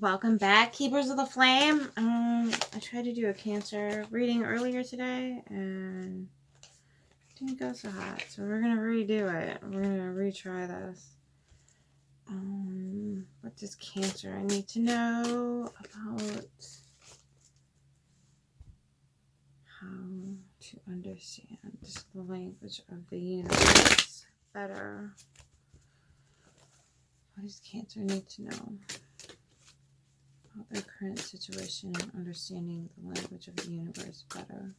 Welcome back, Keepers of the Flame. I tried to do a Cancer reading earlier today and it didn't go so hot, so we're gonna redo it. We're gonna retry this. What does Cancer I need to know about how to understand the language of the universe better? What does Cancer need to know about their current situation and understanding the language of the universe better?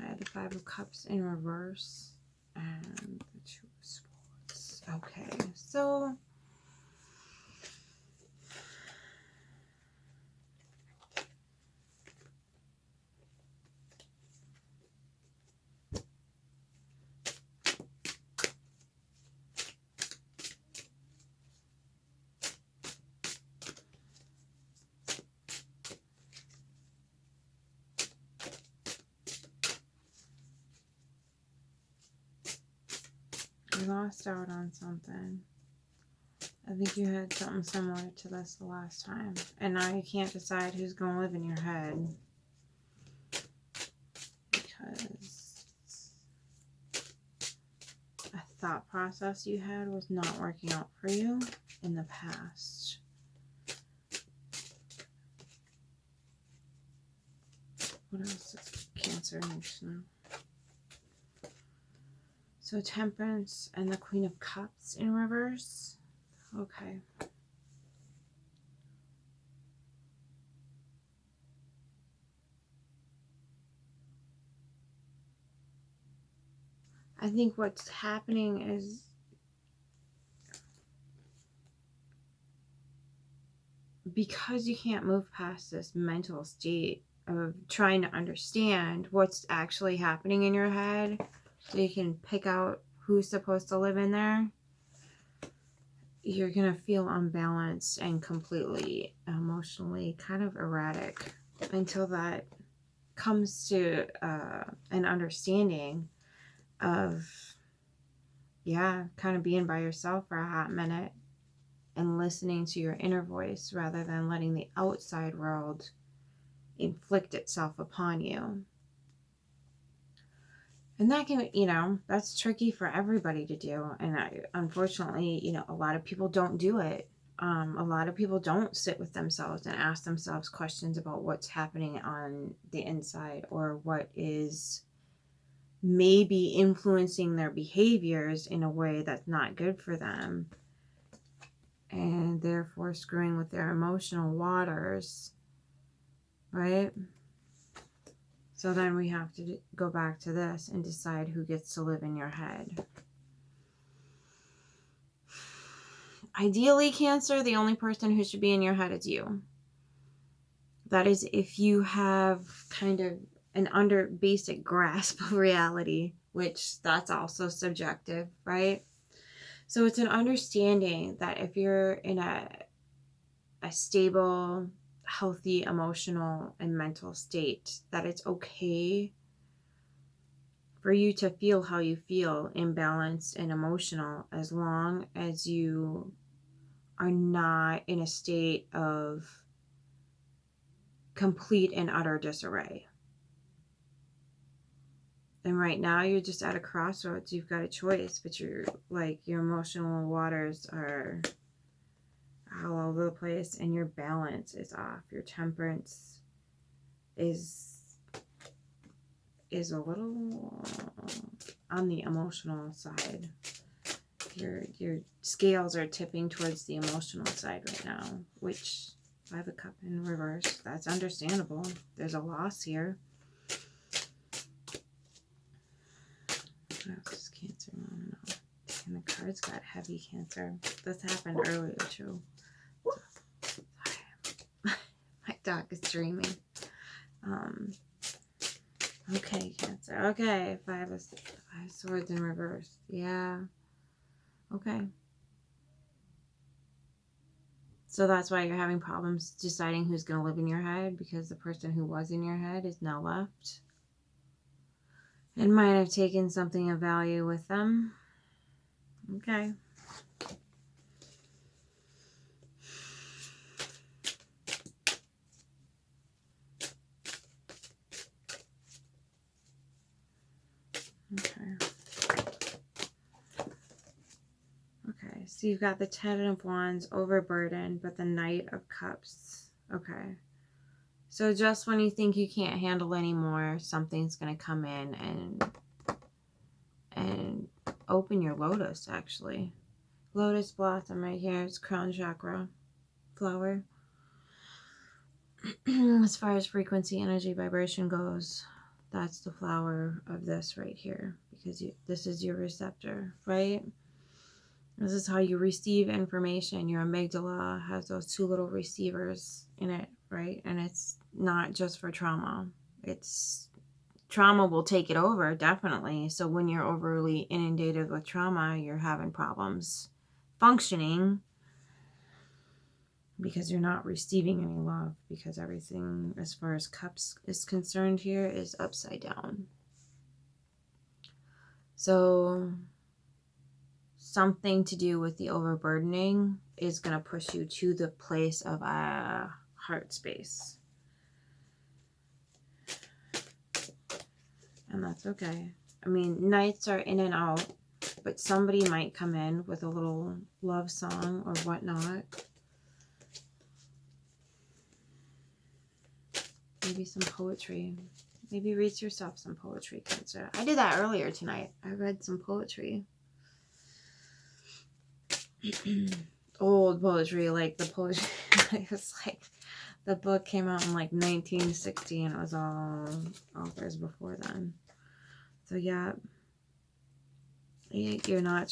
I had the Five of Cups in reverse and the Two of Swords. Okay, so you lost out on something. I think you had something similar to this the last time. And now you can't decide who's going to live in your head. Because a thought process you had was not working out for you in the past. What else does Cancer need to know? So Temperance and the Queen of Cups in reverse. Okay. I think what's happening is because you can't move past this mental state of trying to understand what's actually happening in your head so you can pick out who's supposed to live in there, you're going to feel unbalanced and completely emotionally kind of erratic until that comes to an understanding of, kind of being by yourself for a hot minute and listening to your inner voice rather than letting the outside world inflict itself upon you. And that can, that's tricky for everybody to do. And unfortunately, a lot of people don't do it. A lot of people don't sit with themselves and ask themselves questions about what's happening on the inside or what is maybe influencing their behaviors in a way that's not good for them. And therefore screwing with their emotional waters, right? So then we have to go back to this and decide who gets to live in your head. Ideally, Cancer, the only person who should be in your head is you. That is if you have kind of an under basic grasp of reality, which that's also subjective, right? So it's an understanding that if you're in a stable, healthy, emotional, and mental state, that it's okay for you to feel how you feel, imbalanced and emotional, as long as you are not in a state of complete and utter disarray. And right now you're just at a crossroads. You've got a choice, but your emotional waters are all over the place and your balance is off. Your temperance is a little on the emotional side. Your scales are tipping towards the emotional side right now, which Five of Cups in reverse, that's understandable. There's a loss here. What else does Cancer want to know? And the cards got heavy, Cancer. This happened earlier too. My dog is dreaming. Okay, Cancer. Okay, Five of Swords in reverse. Yeah. Okay. So that's why you're having problems deciding who's going to live in your head, because the person who was in your head is now left. and might have taken something of value with them. Okay. Okay. Okay, so you've got the Ten of Wands, overburdened, but the Knight of Cups. Okay. So just when you think you can't handle anymore, something's going to come in and open your lotus, actually. Lotus blossom right here. It's crown chakra flower. As far as frequency, energy, vibration goes, that's the flower of this right here, because this is your receptor, right? This is how you receive information. Your amygdala has those two little receivers in it, right? And it's not just for trauma. It's trauma will take it over, definitely. So when you're overly inundated with trauma, you're having problems functioning because you're not receiving any love, because everything as far as cups is concerned here is upside down. So something to do with the overburdening is going to push you to the place of a heart space. And that's okay. I mean, nights are in and out, but somebody might come in with a little love song or whatnot. Maybe some poetry. Maybe read yourself some poetry, Cancer. I did that earlier tonight. I read some poetry. Old poetry, like the poetry. It was like the book came out in like 1960, and it was all authors before then. So yeah, you're not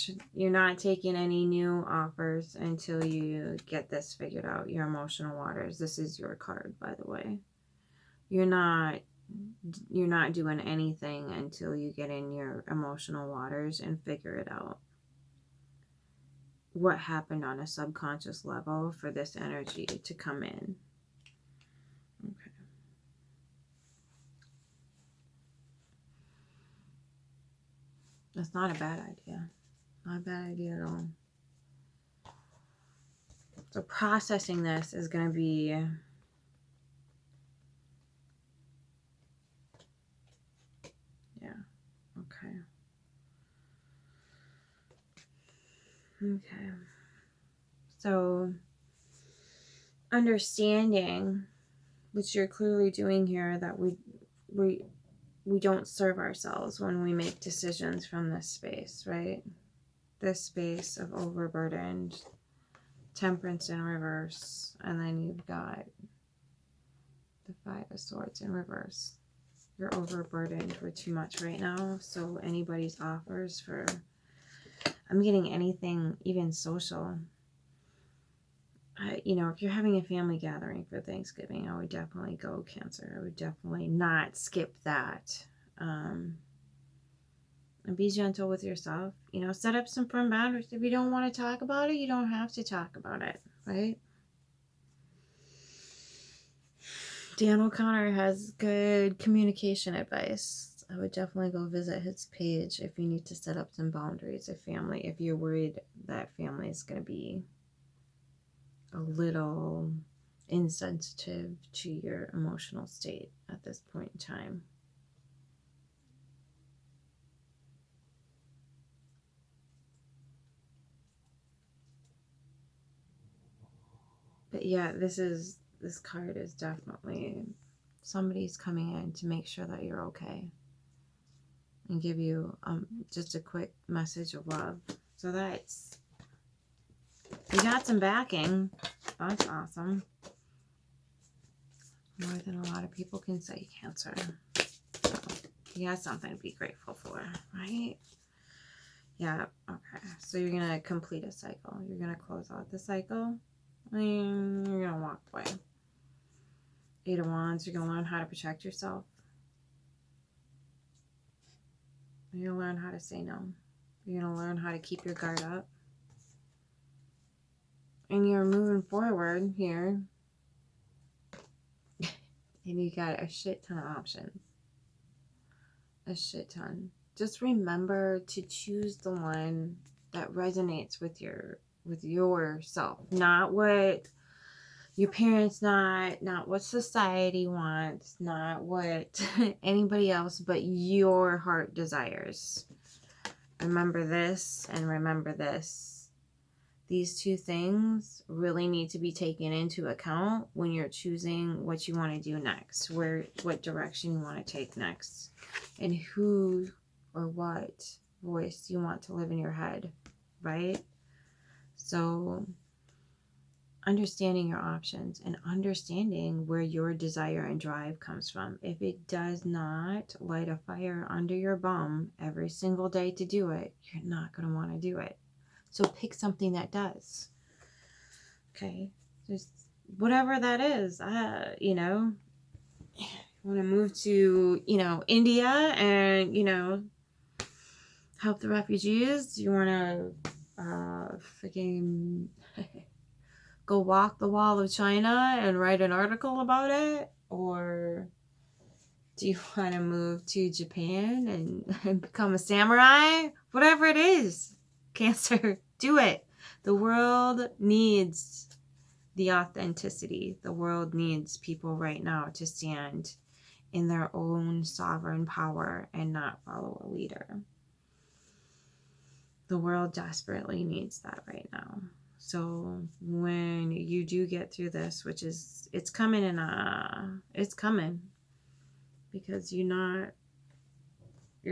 taking any new offers until you get this figured out. Your emotional waters. This is your card, by the way. You're not doing anything until you get in your emotional waters and figure it out. What happened on a subconscious level for this energy to come in. Okay. That's not a bad idea. Not a bad idea at all. So processing this is going to be okay. Okay. So understanding, which you're clearly doing here, that we don't serve ourselves when we make decisions from this space, right? This space of overburdened, Temperance in reverse, and then you've got the Five of Swords in reverse. You're overburdened with too much right now, so anybody's offers for, I'm getting anything, even social. You know, if you're having a family gathering for Thanksgiving, I would definitely go, Cancer. I would definitely not skip that. And be gentle with yourself. You know, set up some firm boundaries. If you don't want to talk about it, you don't have to talk about it, right? Dan O'Connor has good communication advice. I would definitely go visit his page if you need to set up some boundaries if you're worried that family is going to be a little insensitive to your emotional state at this point in time. But yeah, this card is definitely somebody's coming in to make sure that you're okay and give you just a quick message of love. So that's, you got some backing. That's awesome. More than a lot of people can say, Cancer. So you got something to be grateful for, right? Yeah, okay. So you're going to complete a cycle. You're going to close out the cycle. And you're going to walk away. Eight of Wands, you're going to learn how to protect yourself. You're going to learn how to say no. You're going to learn how to keep your guard up. And you're moving forward here. And you got a shit ton of options. a shit ton. Just remember to choose the one that resonates with yourself, not what your parents, not what society wants, not what anybody else, but your heart desires. Remember this and remember this. These two things really need to be taken into account when you're choosing what you want to do next, what direction you want to take next, and who or what voice you want to live in your head, right? So understanding your options and understanding where your desire and drive comes from. If it does not light a fire under your bum every single day to do it, you're not going to want to do it. So pick something that does. Okay? Just whatever that is. You want to move to, India and, help the refugees. You want to freaking go walk the wall of China and write an article about it? Or do you want to move to Japan and become a samurai? Whatever it is, Cancer, do it. The world needs the authenticity. The world needs people right now to stand in their own sovereign power and not follow a leader. The world desperately needs that right now. So when you do get through this, which is, it's coming because you're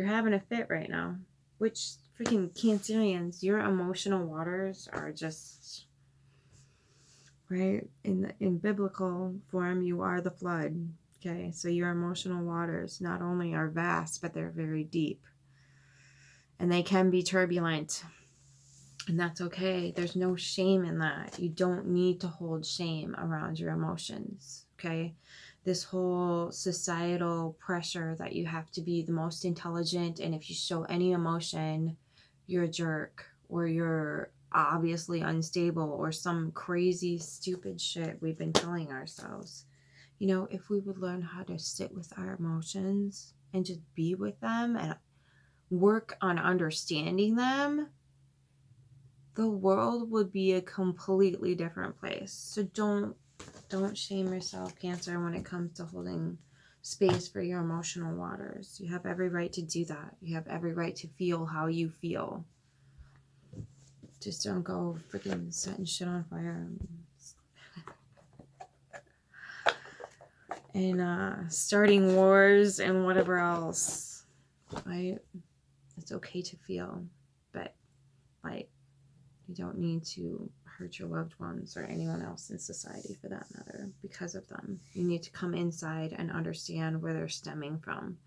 having a fit right now, which freaking Cancerians, your emotional waters are just, right? In biblical form, you are the flood. Okay. So your emotional waters not only are vast, but they're very deep, and they can be turbulent. And that's okay. There's no shame in that. You don't need to hold shame around your emotions, okay? This whole societal pressure that you have to be the most intelligent, and if you show any emotion, you're a jerk, or you're obviously unstable, or some crazy, stupid shit we've been telling ourselves. If we would learn how to sit with our emotions and just be with them and work on understanding them, the world would be a completely different place. So don't shame yourself, Cancer, when it comes to holding space for your emotional waters. You have every right to do that. You have every right to feel how you feel. Just don't go freaking setting shit on fire and starting wars and whatever else, right? It's okay to feel, but you don't need to hurt your loved ones or anyone else in society for that matter because of them. You need to come inside and understand where they're stemming from.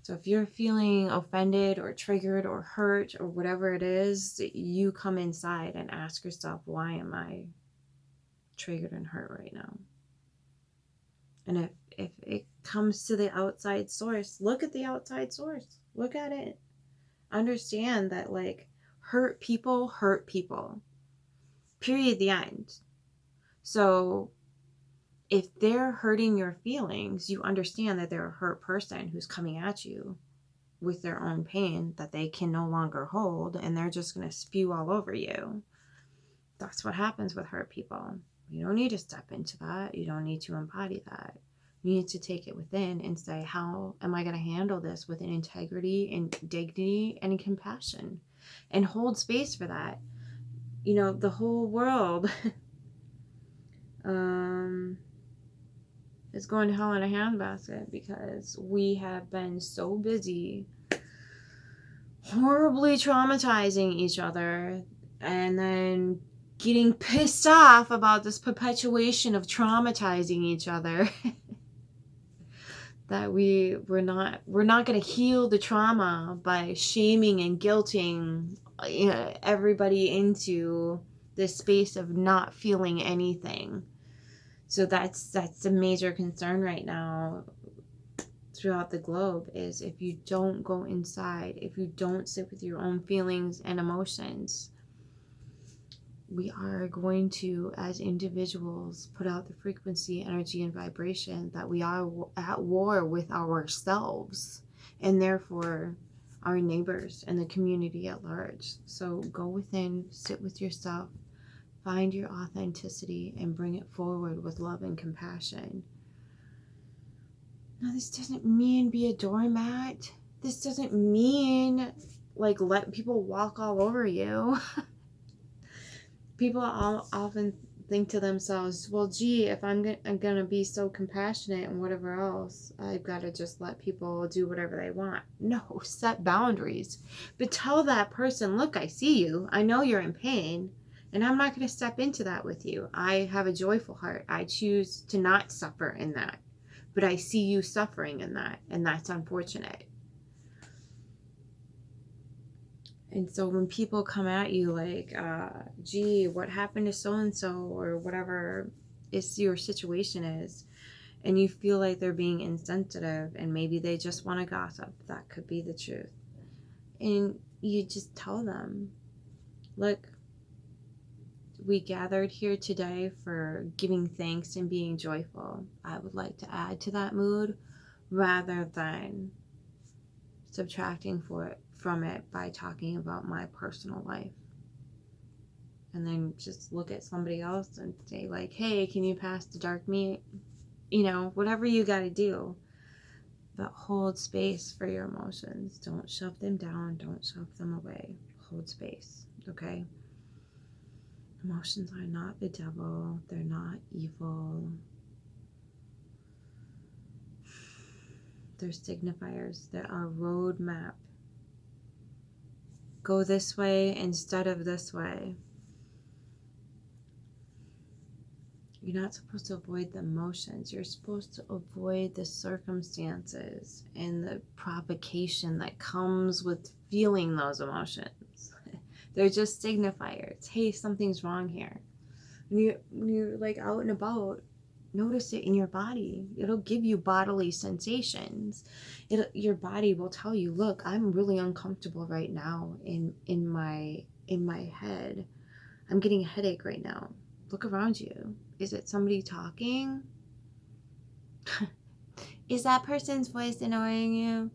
So if you're feeling offended or triggered or hurt or whatever it is, you come inside and ask yourself, why am I triggered and hurt right now? And if it comes to the outside source, look at the outside source. Look at it. Understand that, hurt people. Period, the end. So if they're hurting your feelings, you understand that they're a hurt person who's coming at you with their own pain that they can no longer hold, and they're just going to spew all over you. That's what happens with hurt people. You don't need to step into that. You don't need to embody that. You need to take it within and say, how am I going to handle this with an integrity and dignity and compassion, and hold space for that. The whole world is going to hell in a handbasket because we have been so busy horribly traumatizing each other and then getting pissed off about this perpetuation of traumatizing each other that we're not going to heal the trauma by shaming and guilting everybody into this space of not feeling anything. So that's a major concern right now throughout the globe, is if you don't go inside, if you don't sit with your own feelings and emotions, we are going to, as individuals, put out the frequency, energy, and vibration that we are at war with ourselves. and therefore our neighbors and the community at large. So go within, sit with yourself, find your authenticity, and bring it forward with love and compassion. Now, this doesn't mean be a doormat. This doesn't mean like let people walk all over you. People often think to themselves, well, gee, if I'm going to be so compassionate and whatever else, I've got to just let people do whatever they want. No, set boundaries. But tell that person, look, I see you. I know you're in pain, and I'm not going to step into that with you. I have a joyful heart. I choose to not suffer in that. But I see you suffering in that, and that's unfortunate. And so when people come at you like, gee, what happened to so-and-so, or whatever your situation is, and you feel like they're being insensitive and maybe they just want to gossip, that could be the truth. And you just tell them, look, we gathered here today for giving thanks and being joyful. I would like to add to that mood rather than subtracting from it by talking about my personal life. And then just look at somebody else and say like, hey, can you pass the dark meat? You know, whatever you got to do. But hold space for your emotions. Don't shove them down. Don't shove them away. Hold space, okay? Emotions are not the devil. They're not evil. They're signifiers. They're our roadmap. Go this way instead of this way. You're not supposed to avoid the emotions. You're supposed to avoid the circumstances and the provocation that comes with feeling those emotions. They're just signifiers. Hey, something's wrong here. When you're like out and about, notice it in your body. It'll give you bodily sensations. Your body will tell you, look, I'm really uncomfortable right now in my head. I'm getting a headache right now. Look around you. Is it somebody talking? Is that person's voice annoying you?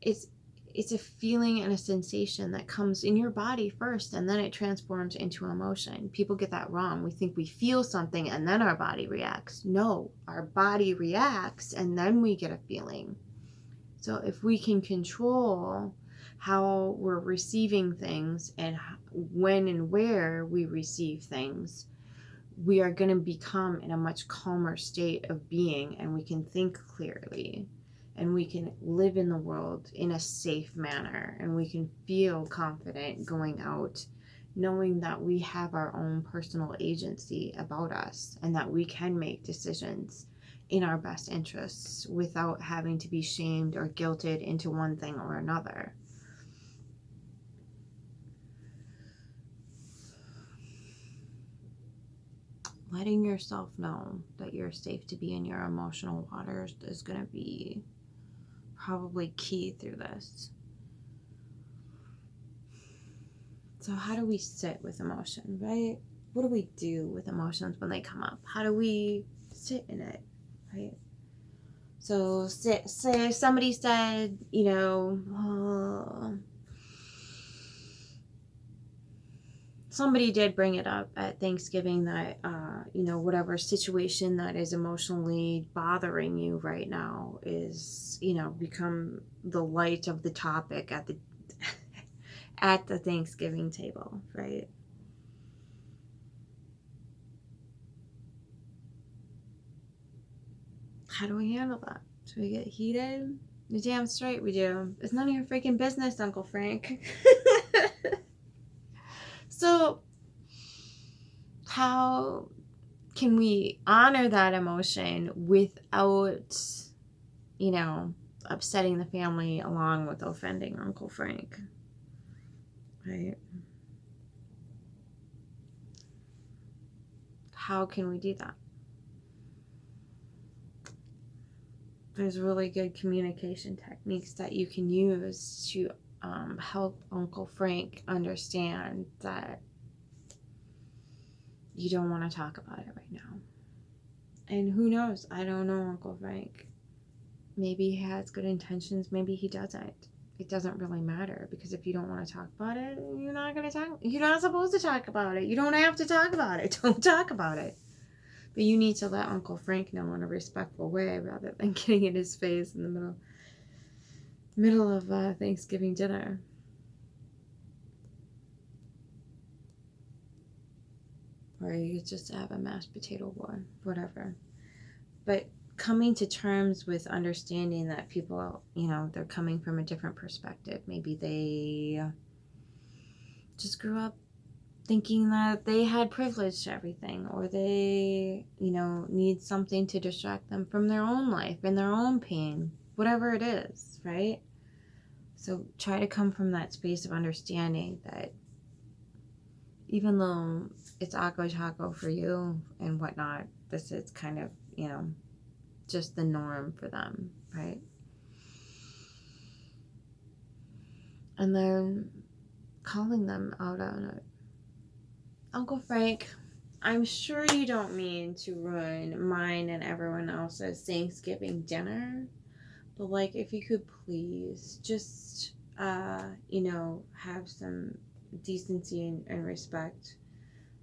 It's a feeling and a sensation that comes in your body first, and then it transforms into emotion. People get that wrong. We think we feel something and then our body reacts. No, our body reacts and then we get a feeling. So if we can control how we're receiving things and when and where we receive things, we are going to become in a much calmer state of being, and we can think clearly, and we can live in the world in a safe manner, and we can feel confident going out, knowing that we have our own personal agency about us and that we can make decisions in our best interests without having to be shamed or guilted into one thing or another. Letting yourself know that you're safe to be in your emotional waters is going to be probably key through this. So how do we sit with emotion, right? What do we do with emotions when they come up? How do we sit in it, right? So say somebody said, somebody did bring it up at Thanksgiving that, whatever situation that is emotionally bothering you right now is, become the light of the topic at the at the Thanksgiving table, right? How do we handle that? Do we get heated? You're damn straight we do. It's none of your freaking business, Uncle Frank. So, how can we honor that emotion without, upsetting the family along with offending Uncle Frank? Right? How can we do that? There's really good communication techniques that you can use to help Uncle Frank understand that you don't want to talk about it right now. And who knows? I don't know Uncle Frank. Maybe he has good intentions, maybe he doesn't. It doesn't really matter, because if you don't want to talk about it, you're not going to talk. You're not supposed to talk about it. You don't have to talk about it. Don't talk about it. But you need to let Uncle Frank know in a respectful way, rather than getting in his face in the middle of Thanksgiving dinner. Or you could just have a mashed potato war, whatever. But coming to terms with understanding that people, they're coming from a different perspective. Maybe they just grew up thinking that they had privilege to everything, or they, need something to distract them from their own life and their own pain, whatever it is, right? So try to come from that space of understanding that even though it's Akko Taco for you and whatnot, this is kind of, just the norm for them, right? And then calling them out on it. Uncle Frank, I'm sure you don't mean to ruin mine and everyone else's Thanksgiving dinner, but like, if you could please just, have some decency and respect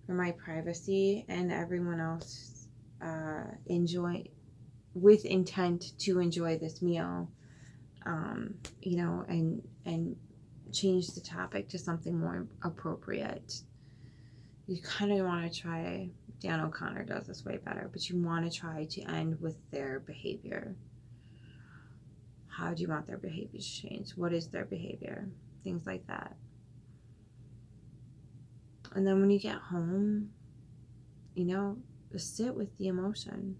for my privacy and everyone else, enjoy with intent to enjoy this meal, and change the topic to something more appropriate. You kind of want to try, Dan O'Connor does this way better, but you want to try to end with their behavior. How do you want their behavior to change? What is their behavior? Things like that. And then when you get home, sit with the emotion.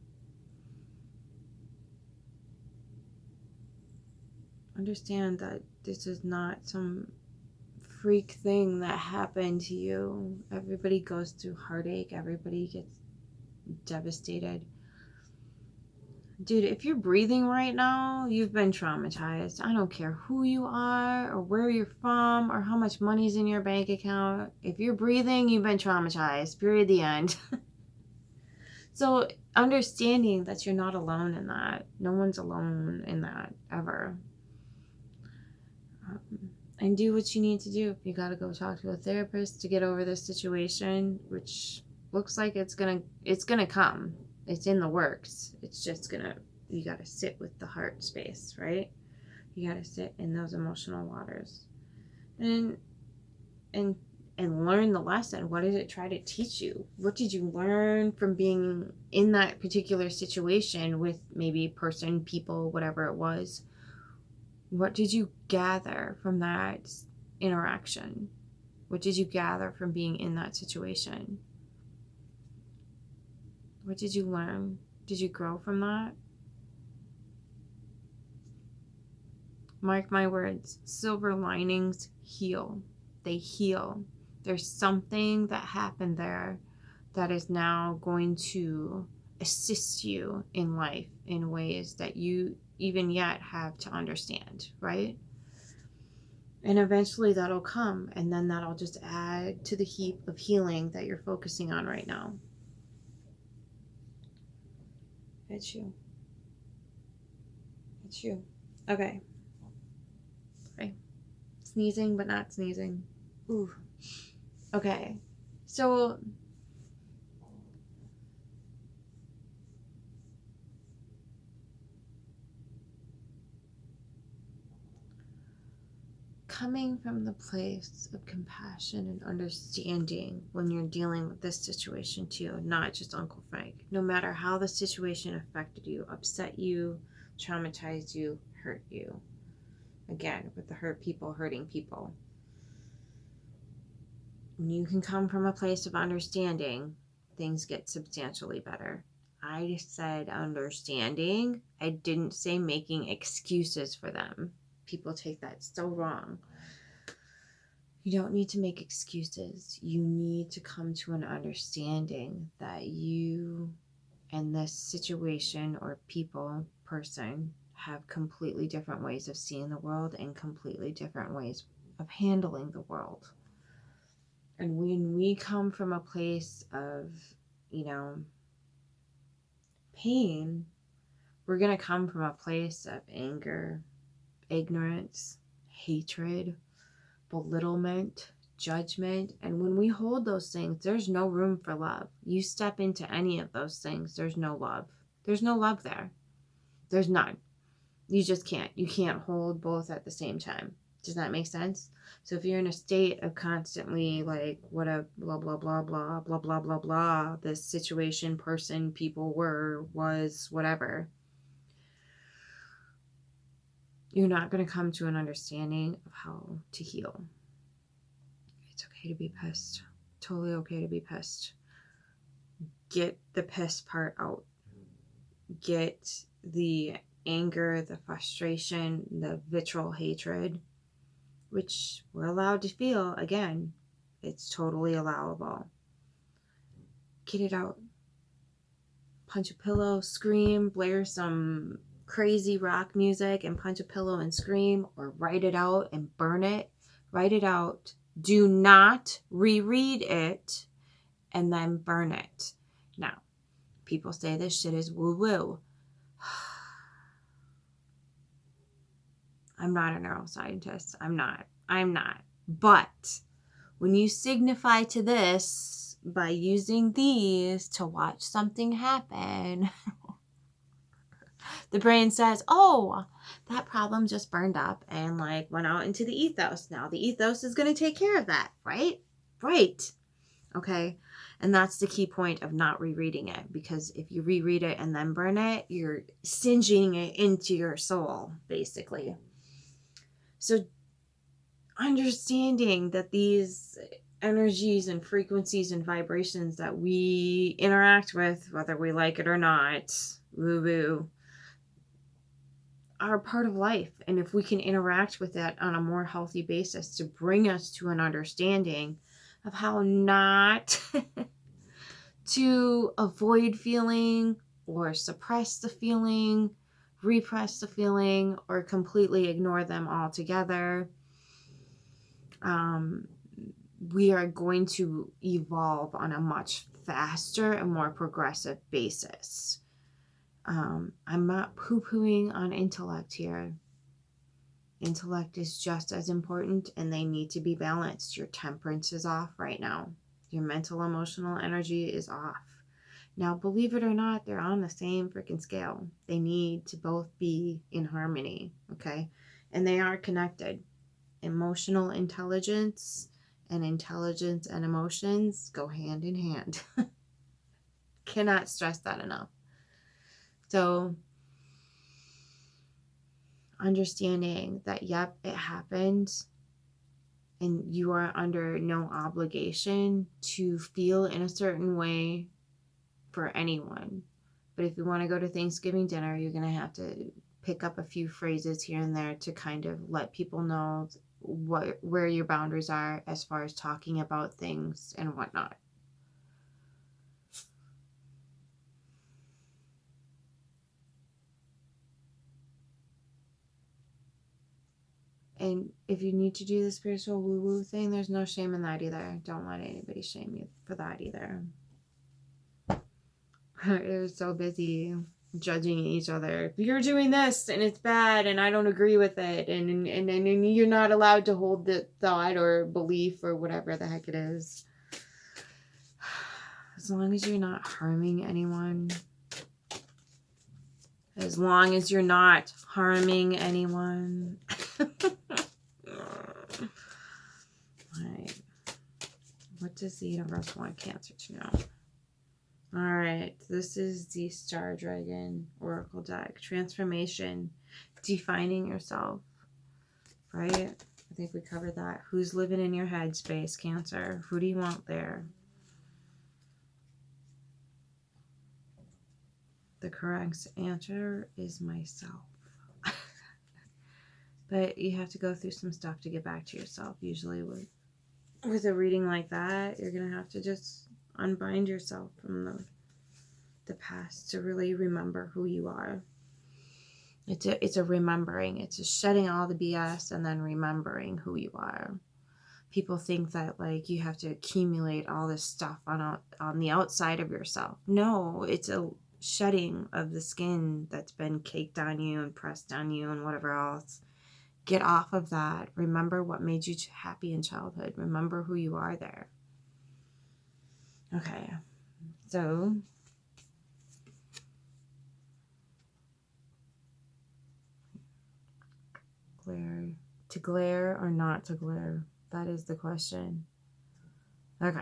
Understand that this is not some freak thing that happened to you. Everybody goes through heartache. Everybody gets devastated. Dude, if you're breathing right now, you've been traumatized. I don't care who you are or where you're from or how much money's in your bank account. If you're breathing, you've been traumatized. Period. The end. So understanding that you're not alone in that. No one's alone in that, ever. And do what you need to do. If you got to go talk to a therapist to get over this situation, which looks like it's gonna come. It's in the works. It's just you got to sit with the heart space, right? You got to sit in those emotional waters and learn the lesson. What did it try to teach you? What did you learn from being in that particular situation with maybe person, people, whatever it was? What did you gather from that interaction? What did you gather from being in that situation? What did you learn? Did you grow from that? Mark my words, silver linings heal. They heal. There's something that happened there that is now going to assist you in life in ways that you even yet have to understand, right? And eventually that'll come, and then that'll just add to the heap of healing that you're focusing on right now. It's you. It's you. Okay. Sneezing, but not sneezing. Ooh. Okay. So coming from the place of compassion and understanding when you're dealing with this situation too, not just Uncle Frank. No matter how the situation affected you, upset you, traumatized you, hurt you. Again, with the hurt people hurting people. When you can come from a place of understanding, things get substantially better. I said understanding. I didn't say making excuses for them. People take that so wrong. You don't need to make excuses. You need to come to an understanding that you and this situation or person have completely different ways of seeing the world and completely different ways of handling the world. And when we come from a place of, pain, we're going to come from a place of anger, ignorance, hatred, belittlement, judgment. And when we hold those things, there's no room for love. You step into any of those things, there's no love. There's no love there. There's none. You just can't. You can't hold both at the same time. Does that make sense? So if you're in a state of constantly like, what a blah, blah, blah, blah, blah, blah, blah, blah, this situation, person, people were, was, whatever, you're not going to come to an understanding of how to heal. It's okay to be pissed. Totally okay to be pissed. Get the piss part out. Get the anger, the frustration, the vitriol hatred, which we're allowed to feel. Again, it's totally allowable. Get it out. Punch a pillow, scream, blare some crazy rock music and punch a pillow and scream, or write it out and burn it. Write it out. Do not reread it and then burn it. Now, people say this shit is woo-woo. I'm not a neuroscientist. I'm not. But when you signify to this by using these to watch something happen, the brain says, oh, that problem just burned up and like went out into the ethos. Now the ethos is going to take care of that, right? Right. Okay. And that's the key point of not rereading it, because if you reread it and then burn it, you're singeing it into your soul, basically. So understanding that these energies and frequencies and vibrations that we interact with, whether we like it or not, woo-woo, are part of life. And if we can interact with that on a more healthy basis to bring us to an understanding of how not to avoid feeling or suppress the feeling, repress the feeling, or completely ignore them altogether, we are going to evolve on a much faster and more progressive basis. I'm not poo-pooing on intellect here. Intellect is just as important, and they need to be balanced. Your temperance is off right now. Your mental, emotional energy is off. Now, believe it or not, they're on the same freaking scale. They need to both be in harmony, okay? And they are connected. Emotional intelligence and emotions go hand in hand. Cannot stress that enough. So, understanding that, yep, it happened, and you are under no obligation to feel in a certain way for anyone. But if you want to go to Thanksgiving dinner, you're going to have to pick up a few phrases here and there to kind of let people know where your boundaries are as far as talking about things and whatnot. And if you need to do the spiritual woo-woo thing, there's no shame in that either. Don't let anybody shame you for that either. They're so busy judging each other. You're doing this and it's bad and I don't agree with it. And you're not allowed to hold the thought or belief or whatever the heck it is. As long as you're not harming anyone. As long as you're not harming anyone. Alright. What does the universe want Cancer to know? Alright. This is the Star Dragon Oracle deck. Transformation. Defining yourself. Right? I think we covered that. Who's living in your head space, Cancer? Who do you want there? The correct answer is myself. But you have to go through some stuff to get back to yourself. Usually with a reading like that, you're going to have to just unbind yourself from the past to really remember who you are. It's a remembering. It's a shedding all the BS and then remembering who you are. People think that like you have to accumulate all this stuff on the outside of yourself. No, it's shedding of the skin that's been caked on you and pressed on you and whatever else. Get off of that. Remember what made you happy in childhood. Remember who you are there. Okay, so to glare or not to glare? That is the question. Okay.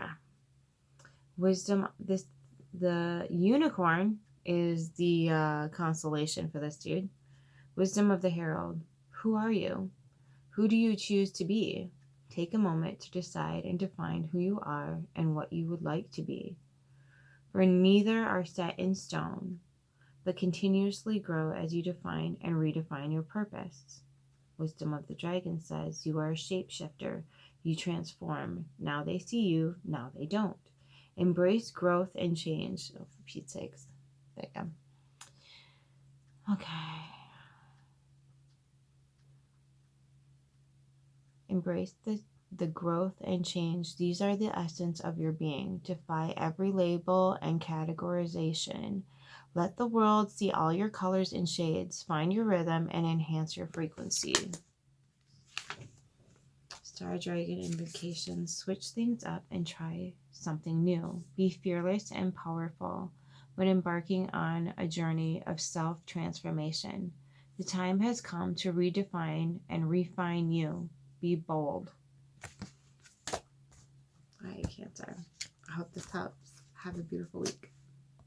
Wisdom, the unicorn is the constellation for this dude. Wisdom of the Herald. Who are you? Who do you choose to be? Take a moment to decide and define who you are and what you would like to be. For neither are set in stone, but continuously grow as you define and redefine your purpose. Wisdom of the Dragon says, you are a shapeshifter. You transform. Now they see you, now they don't. Embrace growth and change. Oh, for Pete's sakes. There you go. Okay. Embrace the growth and change. These are the essence of your being. Defy every label and categorization. Let the world see all your colors and shades. Find your rhythm and enhance your frequency. Star Dragon invocation. Switch things up and try something new. Be fearless and powerful when embarking on a journey of self-transformation. The time has come to redefine and refine you. Be bold. All right, Cancer. I hope this helps. Have a beautiful week.